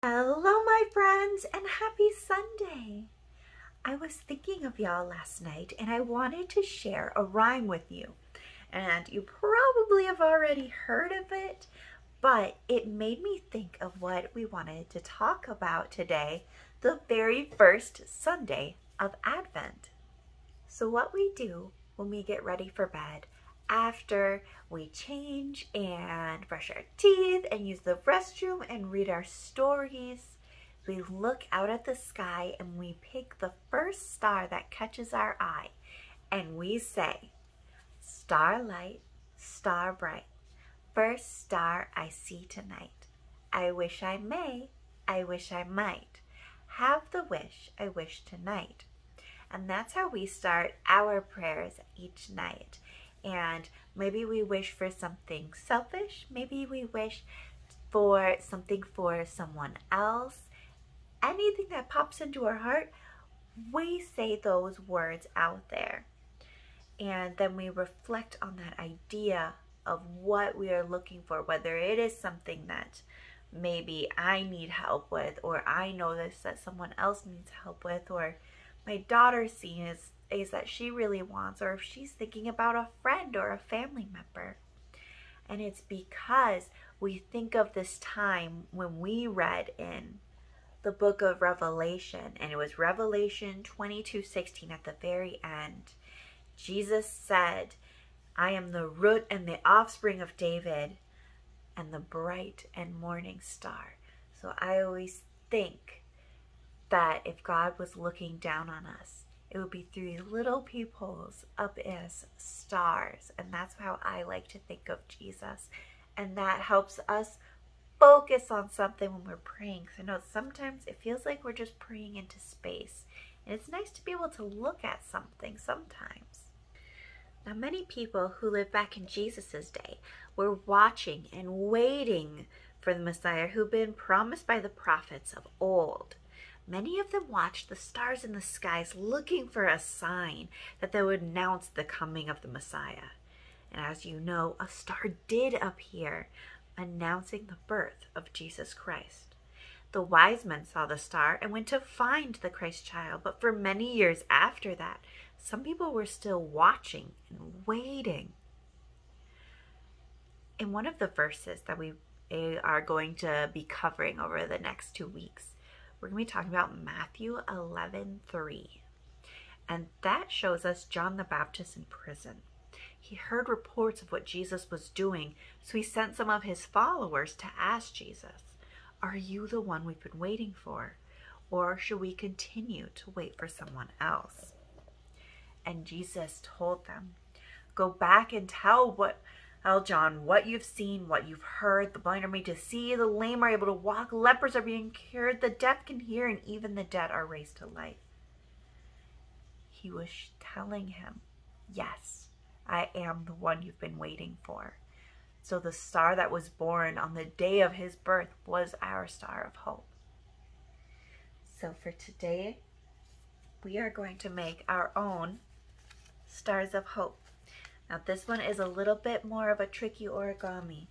Hello, my friends, and happy Sunday. I was thinking of y'all last night, and I wanted to share a rhyme with you. And you probably have already heard of it, but it made me think of what we wanted to talk about today, the very first Sunday of Advent. So what we do when we get ready for bed, after we change and brush our teeth and use the restroom and read our stories, we look out at the sky and we pick the first star that catches our eye and we say, "Starlight, star bright, first star I see tonight. I wish I may, I wish I might, have the wish I wish tonight." And that's how we start our prayers each night. And maybe we wish for something selfish. Maybe we wish for something for someone else. Anything that pops into our heart, we say those words out there. And then we reflect on that idea of what we are looking for, whether it is something that maybe I need help with, or I know this that someone else needs help with, or my daughter sees is that she really wants, or if she's thinking about a friend or a family member. And it's because we think of this time when we read in the book of Revelation, and it was Revelation 22:16 at the very end. Jesus said, "I am the root and the offspring of David and the bright and morning star." So I always think that if God was looking down on us, it would be through little peepholes up as stars. And that's how I like to think of Jesus. And that helps us focus on something when we're praying. Because I know sometimes it feels like we're just praying into space. And it's nice to be able to look at something sometimes. Now, many people who lived back in Jesus's day were watching and waiting for the Messiah who'd been promised by the prophets of old. Many of them watched the stars in the skies looking for a sign that they would announce the coming of the Messiah. And as you know, a star did appear, announcing the birth of Jesus Christ. The wise men saw the star and went to find the Christ child, but for many years after that, some people were still watching and waiting. In one of the verses that we are going to be covering over the next 2 weeks, we're going to be talking about Matthew 11:3. And that shows us John the Baptist in prison. He heard reports of what Jesus was doing, so he sent some of his followers to ask Jesus, "Are you the one we've been waiting for? Or should we continue to wait for someone else?" And Jesus told them, "Go back and tell John what you've seen, what you've heard. The blind are made to see, the lame are able to walk, lepers are being cured, the deaf can hear, and even the dead are raised to life." He was telling him, yes, I am the one you've been waiting for. So the star that was born on the day of his birth was our star of hope. So for today, we are going to make our own stars of hope. Now this one is a little bit more of a tricky origami,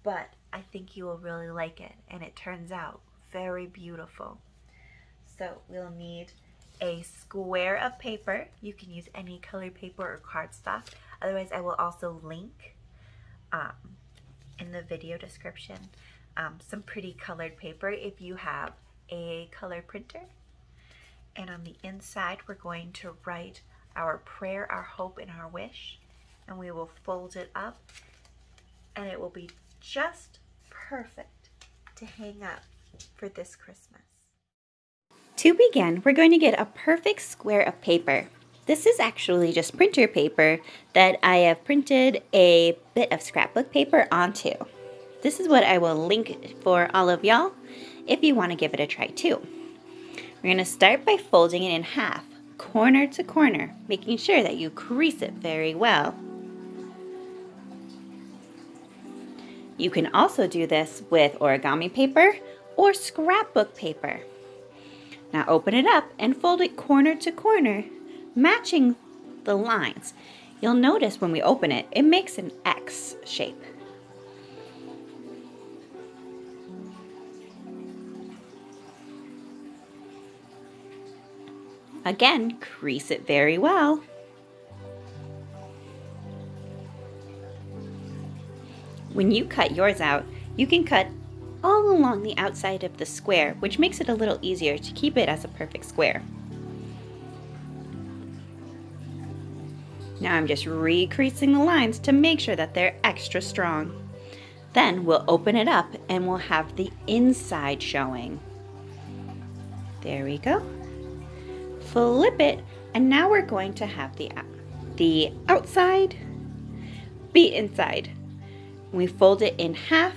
but I think you will really like it, and it turns out very beautiful. So we'll need a square of paper. You can use any colored paper or cardstock. Otherwise, I will also link in the video description some pretty colored paper if you have a color printer. And on the inside, we're going to write our prayer, our hope, and our wish. And we will fold it up, and it will be just perfect to hang up for this Christmas. To begin, we're going to get a perfect square of paper. This is actually just printer paper that I have printed a bit of scrapbook paper onto. This is what I will link for all of y'all if you want to give it a try too. We're going to start by folding it in half, corner to corner, making sure that you crease it very well. You can also do this with origami paper or scrapbook paper. Now open it up and fold it corner to corner, matching the lines. You'll notice when we open it, it makes an X shape. Again, crease it very well. When you cut yours out, you can cut all along the outside of the square, which makes it a little easier to keep it as a perfect square. Now I'm just re-creasing the lines to make sure that they're extra strong. Then we'll open it up and we'll have the inside showing. There we go. Flip it, and now we're going to have the outside be inside. We fold it in half,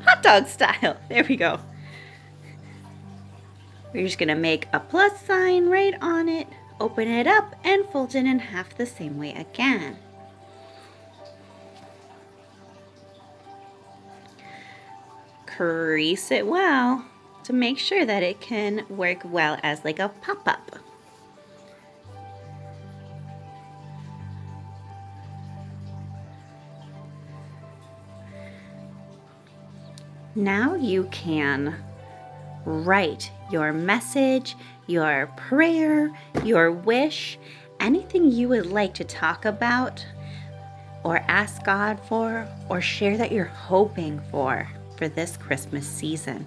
hot dog style. There we go. We're just gonna make a plus sign right on it, open it up, and fold it in half the same way again. Crease it well to make sure that it can work well as like a pop-up. Now you can write your message, your prayer, your wish, anything you would like to talk about or ask God for or share that you're hoping for this Christmas season.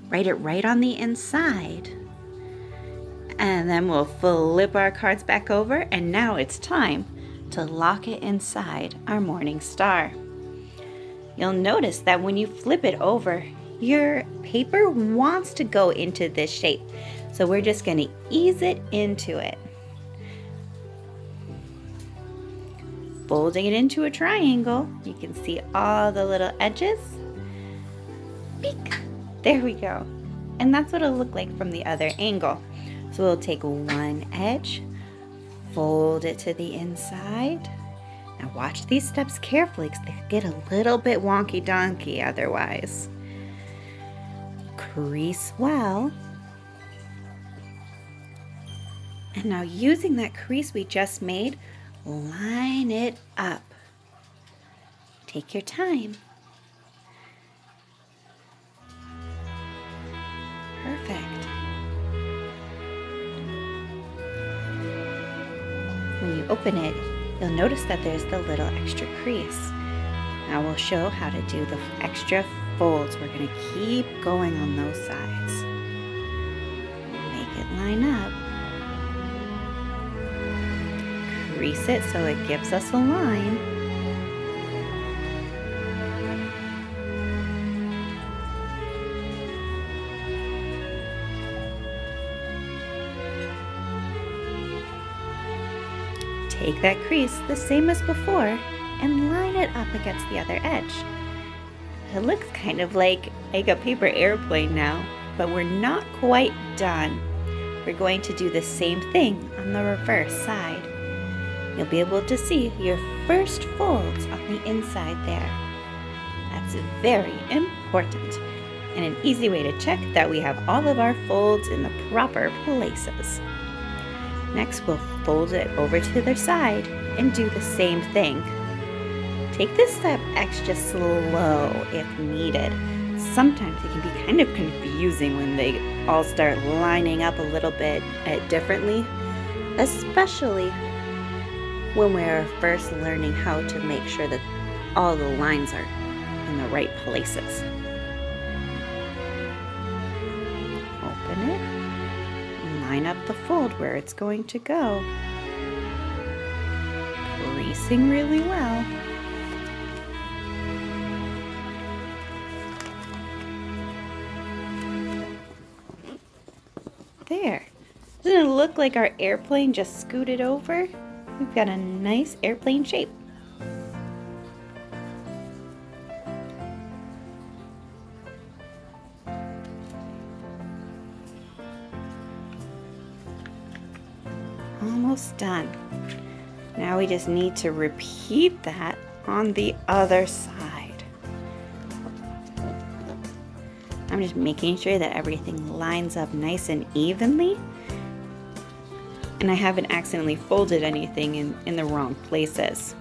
Write it right on the inside. And then we'll flip our cards back over, and now it's time to lock it inside our morning star. You'll notice that when you flip it over, your paper wants to go into this shape. So we're just going to ease it into it. Folding it into a triangle, you can see all the little edges. Peek! There we go. And that's what it'll look like from the other angle. So we'll take one edge, fold it to the inside. Now watch these steps carefully because they get a little bit wonky donkey otherwise. Crease well. And now using that crease we just made, line it up. Take your time. Perfect. When you open it, you'll notice that there's the little extra crease. Now we'll show how to do the extra folds. We're going to keep going on those sides. Make it line up. Crease it so it gives us a line. Take that crease the same as before and line it up against the other edge. It looks kind of like a paper airplane now, but we're not quite done. We're going to do the same thing on the reverse side. You'll be able to see your first folds on the inside there. That's very important and an easy way to check that we have all of our folds in the proper places. Next, we'll fold it over to the side and do the same thing. Take this step extra slow if needed. Sometimes it can be kind of confusing when they all start lining up a little bit differently, especially when we're first learning how to make sure that all the lines are in the right places. Open it. Line up the fold where it's going to go. Creasing really well. There. Doesn't it look like our airplane just scooted over? We've got a nice airplane shape. Almost done. Now we just need to repeat that on the other side. I'm just making sure that everything lines up nice and evenly, and I haven't accidentally folded anything in the wrong places.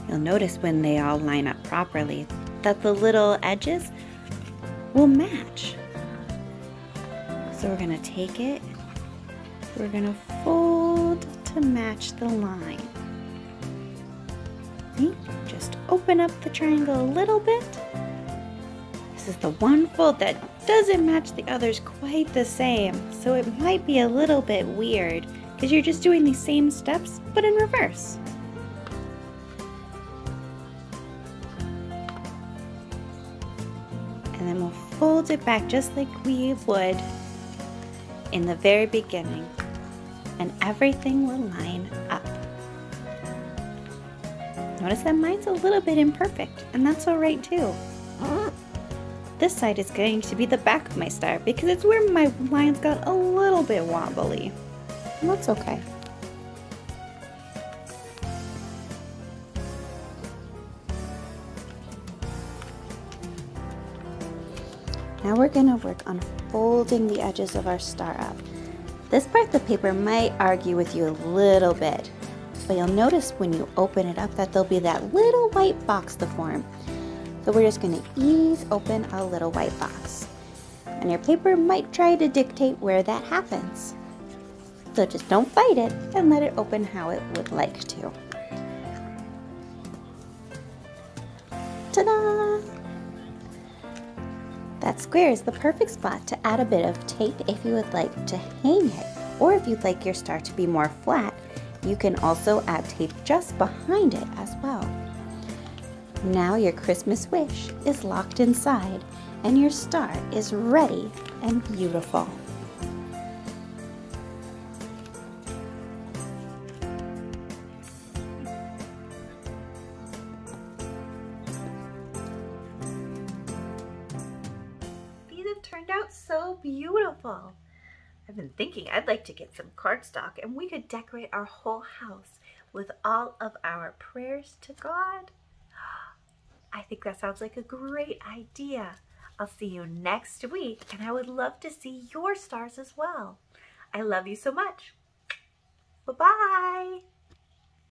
You'll notice when they all line up properly that the little edges will match. So we're gonna take it, we're gonna fold to match the line. See? Just open up the triangle a little bit. This is the one fold that doesn't match the others quite the same, so it might be a little bit weird because you're just doing these same steps but in reverse. And then we'll fold it back just like we would in the very beginning, and everything will line up. Notice that mine's a little bit imperfect, and that's all right too. This side is going to be the back of my star because it's where my lines got a little bit wobbly, and that's okay. Now we're going to work on folding the edges of our star up. This part of the paper might argue with you a little bit, but you'll notice when you open it up that there'll be that little white box to form. So we're just going to ease open a little white box. And your paper might try to dictate where that happens. So just don't fight it and let it open how it would like to. Ta-da! That square is the perfect spot to add a bit of tape if you would like to hang it, or if you'd like your star to be more flat, you can also add tape just behind it as well. Now your Christmas wish is locked inside and your star is ready and beautiful. Turned out so beautiful. I've been thinking I'd like to get some cardstock and we could decorate our whole house with all of our prayers to God. I think that sounds like a great idea. I'll see you next week and I would love to see your stars as well. I love you so much. Bye-bye.